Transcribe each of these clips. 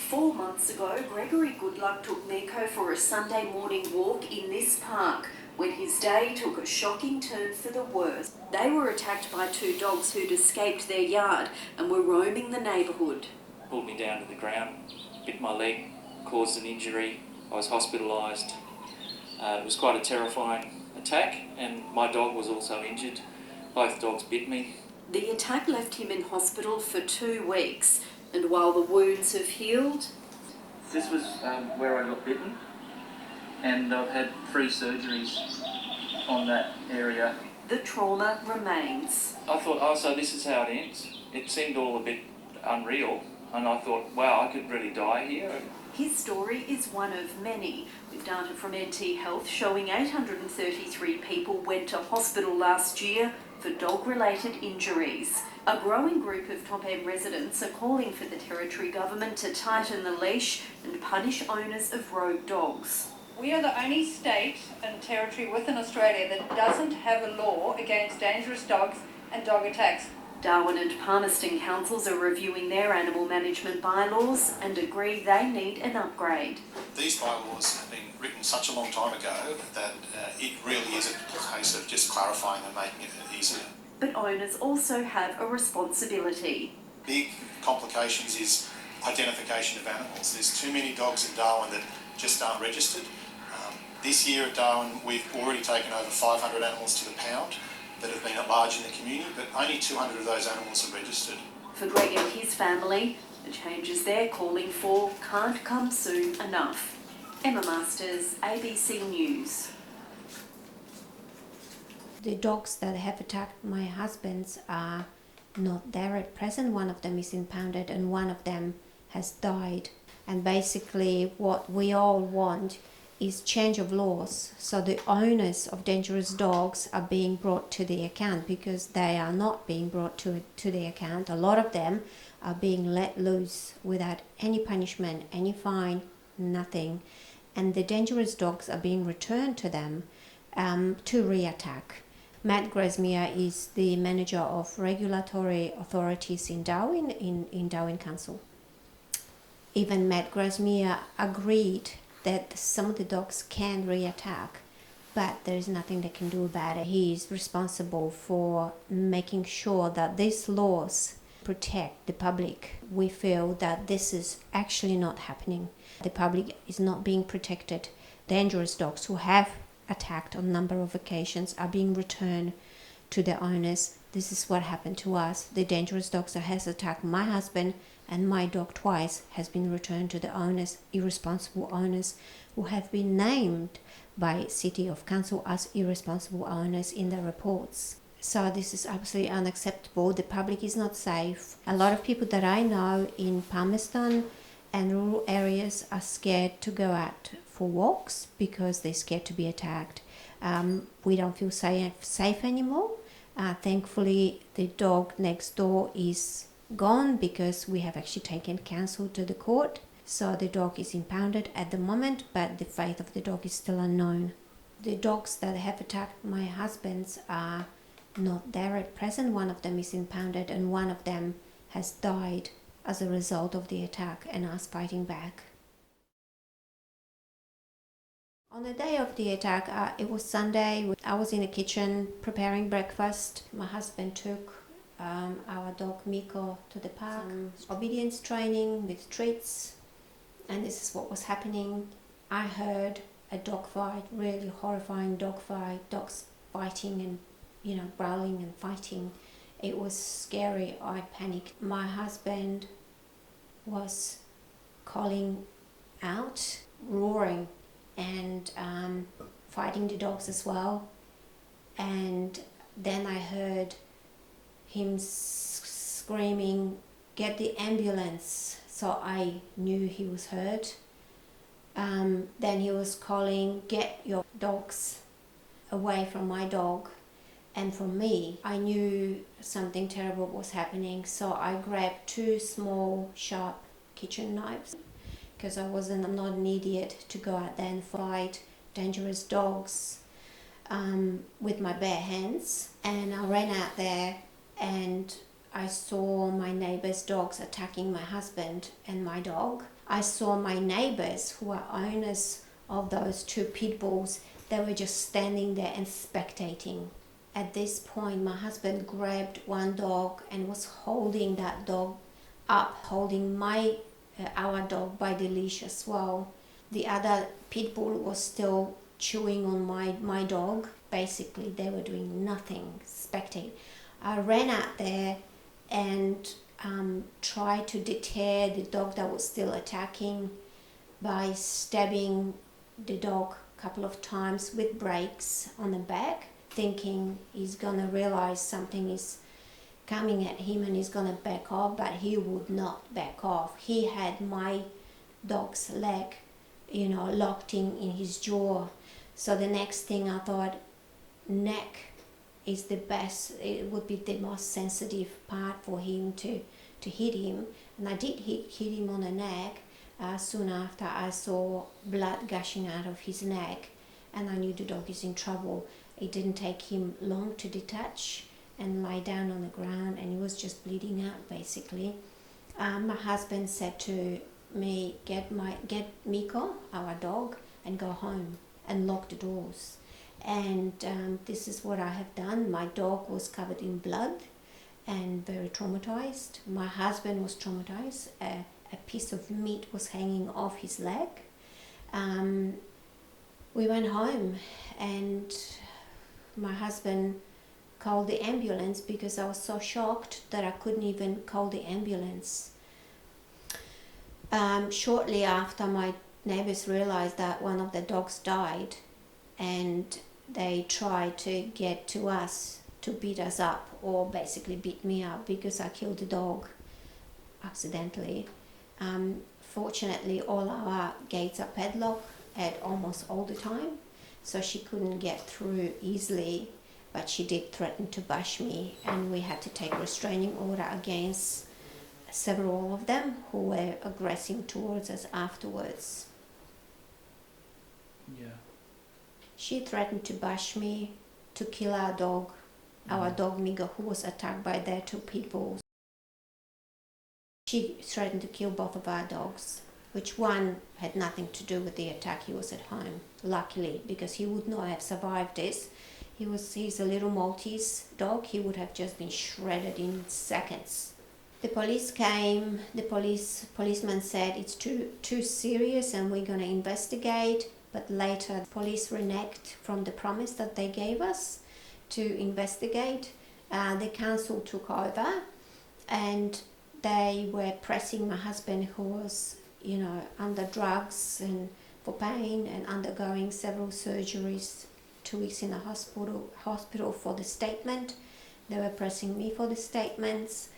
4 months ago, Gregory Goodluck took Miko for a Sunday morning walk in this park when his day took a shocking turn for the worse. They were attacked by 2 dogs who'd escaped their yard and were roaming the neighbourhood. Pulled me down to the ground, bit my leg, caused an injury. I was hospitalised. It was quite a terrifying attack, and my dog was also injured. Both dogs bit me. The attack left him in hospital for 2 weeks, and while the wounds have healed... This was where I got bitten, and I've had 3 surgeries on that area. The trauma remains. I thought, oh, so this is how it ends. It seemed all a bit unreal, and I thought, wow, I could really die here. His story is one of many, with data from NT Health showing 833 people went to hospital last year for dog-related injuries. A growing group of top-end residents are calling for the Territory Government to tighten the leash and punish owners of rogue dogs. We are the only state and territory within Australia that doesn't have a law against dangerous dogs and dog attacks. Darwin and Palmerston councils are reviewing their animal management bylaws and agree they need an upgrade. These bylaws have been written such a long time ago that it really is a case of just clarifying and making it easier. But owners also have a responsibility. Big complications is identification of animals. There's too many dogs in Darwin that just aren't registered. This year at Darwin, we've already taken over 500 animals to the pound that have been at large in the community, but only 200 of those animals are registered. For Greg and his family, the changes they're calling for can't come soon enough. Emma Masters, ABC News. The dogs that have attacked my husband's are not there at present. One of them is impounded and one of them has died. And basically what we all want is change of laws, so the owners of dangerous dogs are being brought to the account, because they are not being brought to the account. A lot of them are being let loose without any punishment, any fine, nothing, and the dangerous dogs are being returned to them to re-attack. Matt Grasmere is the manager of regulatory authorities in Darwin, in Darwin Council. Even Matt Grasmere agreed that some of the dogs can re-attack, but there is nothing they can do about it. He is responsible for making sure that these laws protect the public. We feel that this is actually not happening. The public is not being protected. Dangerous dogs who have attacked on a number of occasions are being returned to their owners. This is what happened to us. The dangerous dogs that has attacked my husband and my dog twice has been returned to the owners, irresponsible owners who have been named by City of Council as irresponsible owners in their reports. So this is absolutely unacceptable. The public is not safe. A lot of people that I know in Palmerston and rural areas are scared to go out for walks because they're scared to be attacked. We don't feel safe anymore. Thankfully, the dog next door is gone because we have actually taken counsel to the court. So the dog is impounded at the moment, but the fate of the dog is still unknown. The dogs that have attacked my husband's are not there at present. One of them is impounded and one of them has died as a result of the attack and us fighting back. On the day of the attack, it was Sunday. I was in the kitchen preparing breakfast. My husband took our dog Miko to the park. Obedience training with treats, and this is what was happening. I heard a dog fight, really horrifying dog fight, dogs fighting and growling and fighting. It was scary. I panicked. My husband was calling out, roaring and fighting the dogs as well. And then I heard him screaming, "Get the ambulance!" So I knew he was hurt. Then he was calling, "Get your dogs away from my dog and from me." I knew something terrible was happening, so I grabbed 2 small, sharp kitchen knives because I'm not an idiot to go out there and fight dangerous dogs with my bare hands. And I ran out there and I saw my neighbour's dogs attacking my husband and my dog. I saw my neighbours who are owners of those two pit bulls. They were just standing there and spectating. At this point, my husband grabbed one dog and was holding that dog up, holding our dog by the leash as well. The other pit bull was still chewing on my dog. Basically, they were doing nothing, spectating. I ran out there and tried to deter the dog that was still attacking by stabbing the dog a couple of times with brakes on the back, thinking he's gonna realize something is coming at him and he's gonna back off, but he would not back off. He had my dog's leg, locked in his jaw. So the next thing I thought, neck is the best, it would be the most sensitive part for him to hit him. And I did hit him on the neck. Soon after, I saw blood gushing out of his neck, and I knew the dog is in trouble. It didn't take him long to detach and lie down on the ground, and he was just bleeding out basically. My husband said to me, get Miko, our dog, and go home and lock the doors. And this is what I have done. My dog was covered in blood and very traumatized. My husband was traumatized. A piece of meat was hanging off his leg. We went home, and my husband called the ambulance because I was so shocked that I couldn't even call the ambulance. Shortly after, my neighbours realized that one of the dogs died, and they tried to get to us to beat us up, or basically beat me up because I killed the dog accidentally. Fortunately, all our gates are padlocked at almost all the time, so she couldn't get through easily, but she did threaten to bash me, and we had to take restraining order against several of them who were aggressive towards us afterwards. Yeah. She threatened to bash me, to kill our dog Migo, who was attacked by their two pit bulls. She threatened to kill both of our dogs, which one had nothing to do with the attack. He was at home, luckily, because he would not have survived this. He's a little Maltese dog. He would have just been shredded in seconds. The police came. The policeman said it's too serious and we're going to investigate. But later, police reneged from the promise that they gave us to investigate. The council took over, and they were pressing my husband, who was, under drugs and for pain and undergoing several surgeries, 2 weeks in the hospital for the statement. They were pressing me for the statements.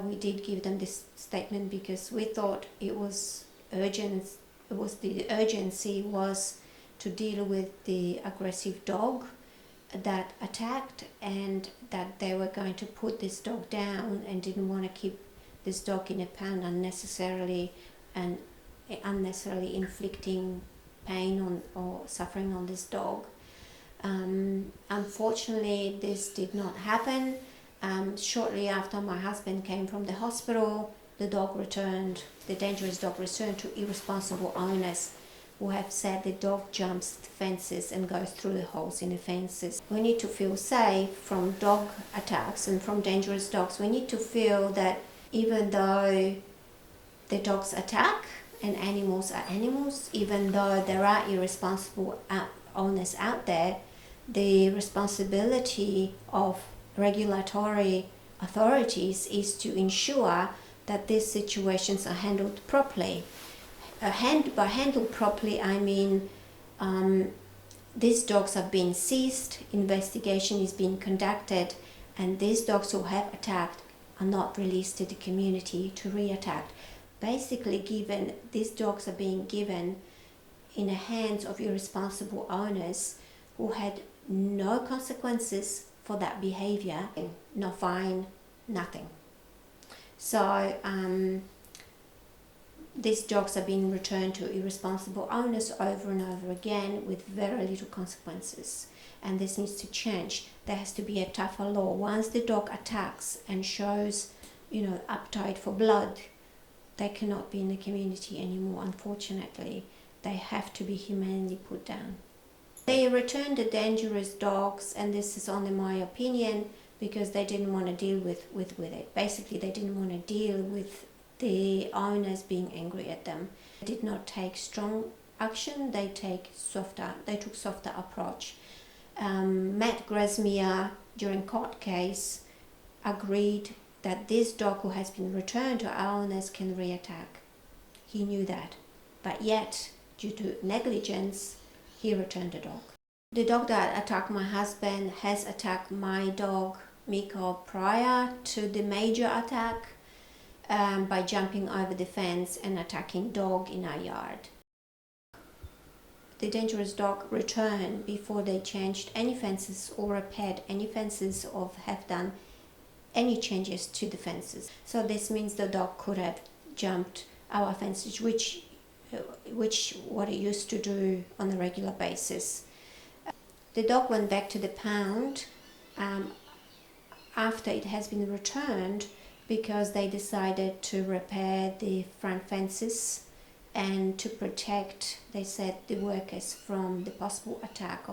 We did give them this statement because we thought it was urgent. The urgency was to deal with the aggressive dog that attacked, and that they were going to put this dog down and didn't want to keep this dog in a pound unnecessarily, and unnecessarily inflicting pain or suffering on this dog. Unfortunately, this did not happen. Shortly after my husband came from the hospital, the dangerous dog returned to irresponsible owners who have said the dog jumps fences and goes through the holes in the fences. We need to feel safe from dog attacks and from dangerous dogs. We need to feel that even though the dogs attack and animals are animals, even though there are irresponsible owners out there, the responsibility of regulatory authorities is to ensure that these situations are handled properly. By handled properly, I mean these dogs have been seized, investigation is being conducted, and these dogs who have attacked are not released to the community to re-attack. Basically, these dogs are being given in the hands of irresponsible owners who had no consequences for that behavior, no fine, nothing. So these dogs are being returned to irresponsible owners over and over again with very little consequences, and this needs to change. There has to be a tougher law. Once the dog attacks and shows, appetite for blood, they cannot be in the community anymore, unfortunately. They have to be humanely put down. They returned the dangerous dogs, and this is only my opinion, because they didn't want to deal with it. Basically, they didn't want to deal with the owners being angry at them. They did not take strong action, they took softer approach. Matt Grasmere, during court case, agreed that this dog who has been returned to our owners can reattack. He knew that, but yet, due to negligence, he returned the dog. The dog that attacked my husband has attacked my dog Miko prior to the major attack by jumping over the fence and attacking dog in our yard. The dangerous dog returned before they changed any fences or repaired any fences or have done any changes to the fences. So this means the dog could have jumped our fences, which what it used to do on a regular basis. The dog went back to the pound after it has been returned, because they decided to repair the front fences and to protect, they said, the workers from the possible attack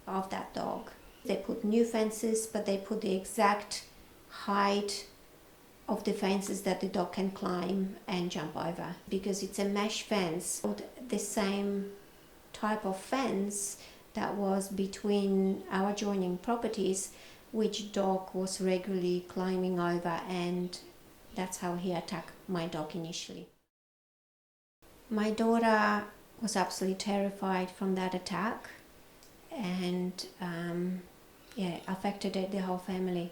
of that dog. They put new fences, but they put the exact height of the fences that the dog can climb and jump over, because it's a mesh fence, the same type of fence that was between our adjoining properties, which dog was regularly climbing over, and that's how he attacked my dog initially. My daughter was absolutely terrified from that attack, and affected the whole family.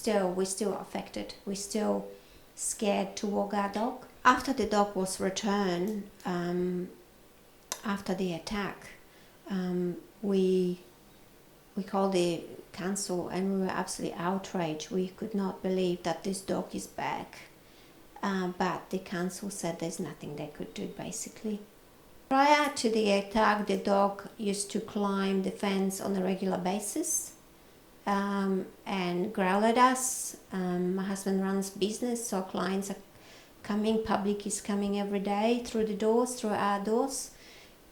We're still affected. We're still scared to walk our dog. After the dog was returned, after the attack, we called the council, and we were absolutely outraged. We could not believe that this dog is back. But the council said there's nothing they could do, basically. Prior to the attack, the dog used to climb the fence on a regular basis and growl at us. My husband runs business, so clients are coming, public is coming every day through our doors,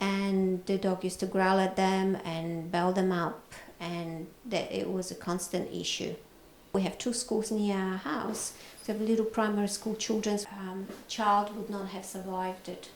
and the dog used to growl at them and bell them up, and it was a constant issue. We have 2 schools near our house. So a little primary school children's child would not have survived it.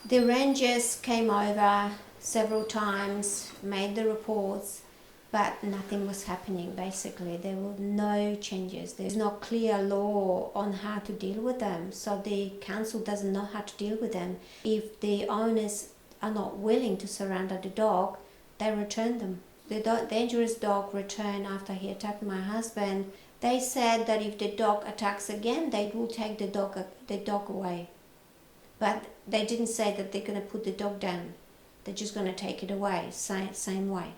The rangers came over several times, made the reports, but nothing was happening, basically. There were no changes. There's no clear law on how to deal with them, so the council doesn't know how to deal with them. If the owners are not willing to surrender the dog, they return them. The dangerous dog returned after he attacked my husband. They said that if the dog attacks again, they will take the dog away. But they didn't say that they're going to put the dog down. They're just going to take it away, same way.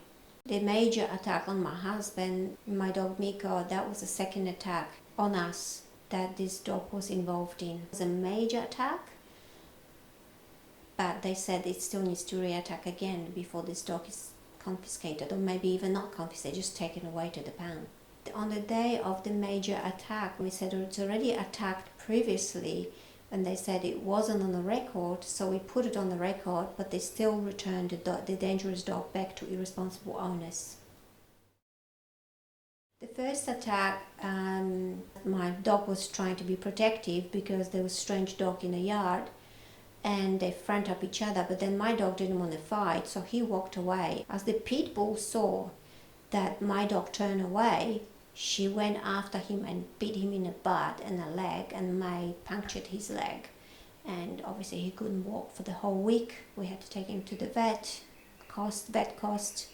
The major attack on my husband, my dog Miko, that was the second attack on us that this dog was involved in. It was a major attack, but they said it still needs to re-attack again before this dog is confiscated, or maybe even not confiscated, just taken away to the pound. On the day of the major attack, we said it's already attacked previously, and they said it wasn't on the record, so we put it on the record, but they still returned the dangerous dog back to irresponsible owners. The first attack, my dog was trying to be protective because there was a strange dog in the yard, and they front up each other, but then my dog didn't want to fight, so he walked away. As the pit bull saw that my dog turned away, she went after him and bit him in the butt and the leg and punctured his leg. And obviously he couldn't walk for the whole week. We had to take him to the vet cost.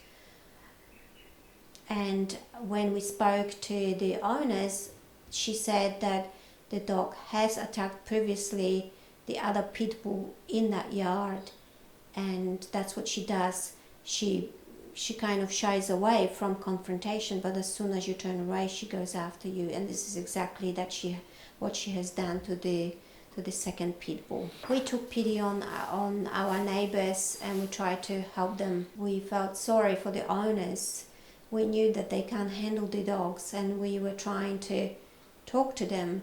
And when we spoke to the owners, she said that the dog has attacked previously the other pit bull in that yard, and that's what she does. She kind of shies away from confrontation, but as soon as you turn away, she goes after you, and this is exactly what she has done to the second pit bull. We took pity on our neighbours, and we tried to help them. We felt sorry for the owners. We knew that they can't handle the dogs, and we were trying to talk to them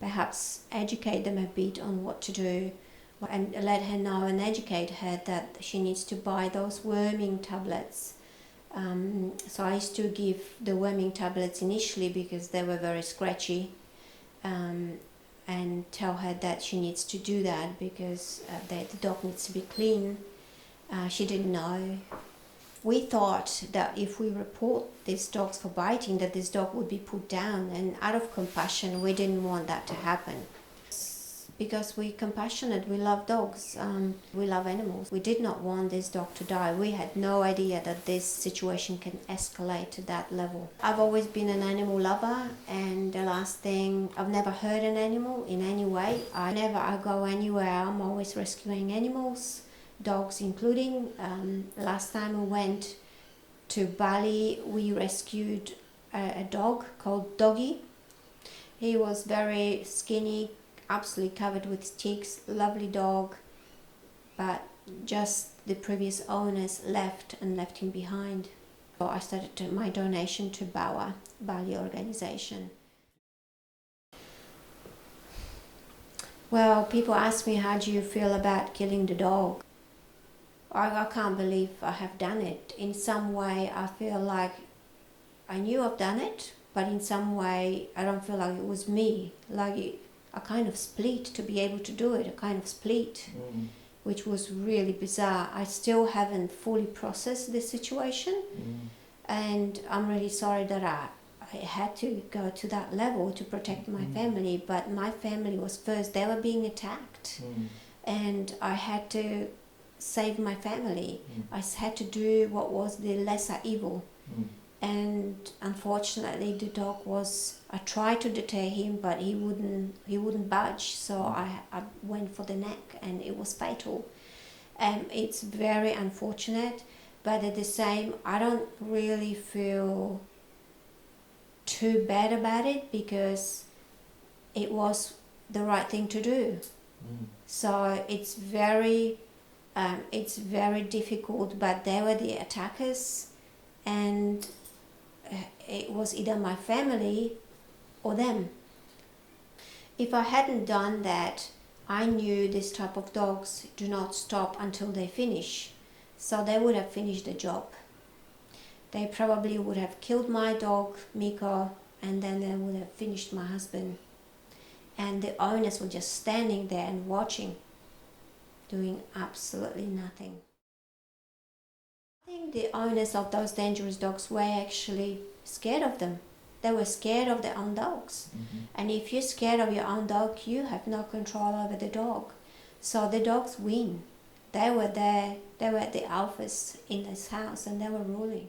perhaps educate them a bit on what to do, and let her know and educate her that she needs to buy those worming tablets. So I used to give the worming tablets initially because they were very scratchy, and tell her that she needs to do that because the dog needs to be clean. She didn't know. We thought that if we report these dogs for biting, that this dog would be put down, and out of compassion we didn't want that to happen. Because we're compassionate, we love dogs, we love animals. We did not want this dog to die. We had no idea that this situation can escalate to that level. I've always been an animal lover, and the last thing, I've never hurt an animal in any way. Whenever I go anywhere, I'm always rescuing animals, dogs including. Last time we went to Bali, we rescued a dog called Doggy. He was very skinny, absolutely covered with ticks, lovely dog, but just the previous owners left him behind. So I started my donation to BAWA, Bali organization. Well, people ask me, how do you feel about killing the dog? I can't believe I have done it. In some way I feel like I knew I've done it, but in some way I don't feel like it was me. Like a kind of split to be able to do it, a kind of split, which was really bizarre. I still haven't fully processed this situation, and I'm really sorry that I had to go to that level to protect my family, but my family was first. They were being attacked, and I had to save my family. I had to do what was the lesser evil. And unfortunately the dog I tried to deter him, but he wouldn't budge, so I went for the neck, and it was fatal. It's very unfortunate, but at the same, I don't really feel too bad about it because it was the right thing to do. So it's very difficult, but they were the attackers, and it was either my family or them. If I hadn't done that, I knew this type of dogs do not stop until they finish. So they would have finished the job. They probably would have killed my dog, Miko, and then they would have finished my husband. And the owners were just standing there and watching, doing absolutely nothing. I think the owners of those dangerous dogs were actually scared of them. They were scared of their own dogs. And if you're scared of your own dog, you have no control over the dog. So the dogs win. They were there, they were the alphas in this house, and they were ruling.